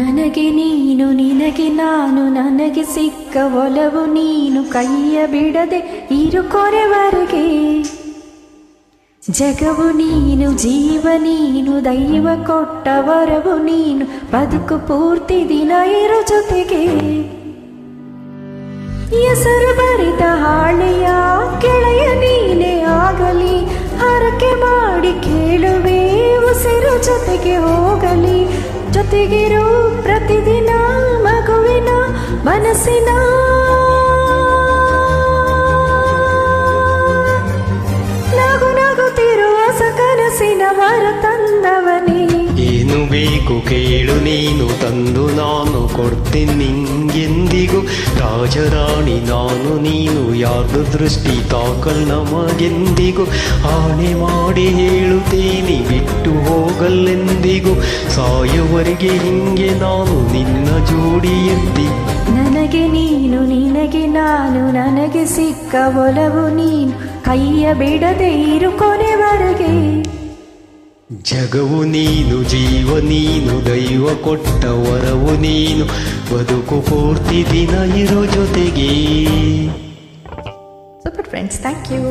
ನನಗೆ ನೀನು ನಿನಗೆ ನಾನು, ನನಗೆ ಸಿಕ್ಕ ಒಲವು ನೀನು, ಕೈಯ ಬಿಡದೆ ಇರು ಕೊನೆವರೆಗೆ. ಜಗವು ನೀನು, ಜೀವ ನೀನು, ದೈವ ಕೊಟ್ಟ ವರವು ನೀನು, ಬದುಕು ಪೂರ್ತಿ ದಿನ ಇರು ಜೊತೆಗೆ. ಹೆಸರು ಬರಿದ ಹಾಳೆಯ ಕೆಳೆಯ ನೀನೇ ಆಗಲಿ, ಹರಕೆ ಮಾಡಿ ಕೇಳುವೆ ಉಸಿರು ಜೊತೆಗೆ ಹೋಗಲಿ. ಜೊತೆಗಿರು ಪ್ರತಿದಿನ ಮಗುವಿನ ಮನಸ್ಸಿನ ನಗು ನಗುತ್ತಿರುವ ಕನಸಿನ ಹೊರ ತಂದವನೇ. ಏನು ಬೇಕು ಕೇಳು ನೀನು, ತಂದು ನಾನು ಕೊಡ್ತೀನಿ ನಿಂಗೆಂದಿಗೂ. ರಾಜರಾಣಿ ನಾನು ನೀನು, ಯಾರ್ದು ದೃಷ್ಟಿ ತಾಕಲ್ ನಮಗೆಂದಿಗೂ. ಆಣೆ ಮಾಡಿ ಹೇಳುತ್ತೇನೆ ಬಿಟ್ಟು ಹೋಗಲೆಂದಿಗೂ, ಸಾಯುವರೆಗೆ ಹಿಂಗೆ ನಾನು ನಿನ್ನ ಜೋಡಿ ಎಂದಿ. ನನಗೆ ನೀನು ನಿನಗೆ ನಾನು, ನನಗೆ ಸಿಕ್ಕ ಒಲವು ನೀನು, ಕೈಯ ಬಿಡದೆ ಇರು ಕೊನೆವರೆಗೆ. ಜಗವು ನೀನು, ಜೀವ ನೀನು, ದೈವ ಕೊಟ್ಟ ವರವು ನೀನು, ಬದುಕು ಪೂರ್ತಿ ದಿನ ಇರೋ ಜೊತೆಗೆ. Super friends, thank you.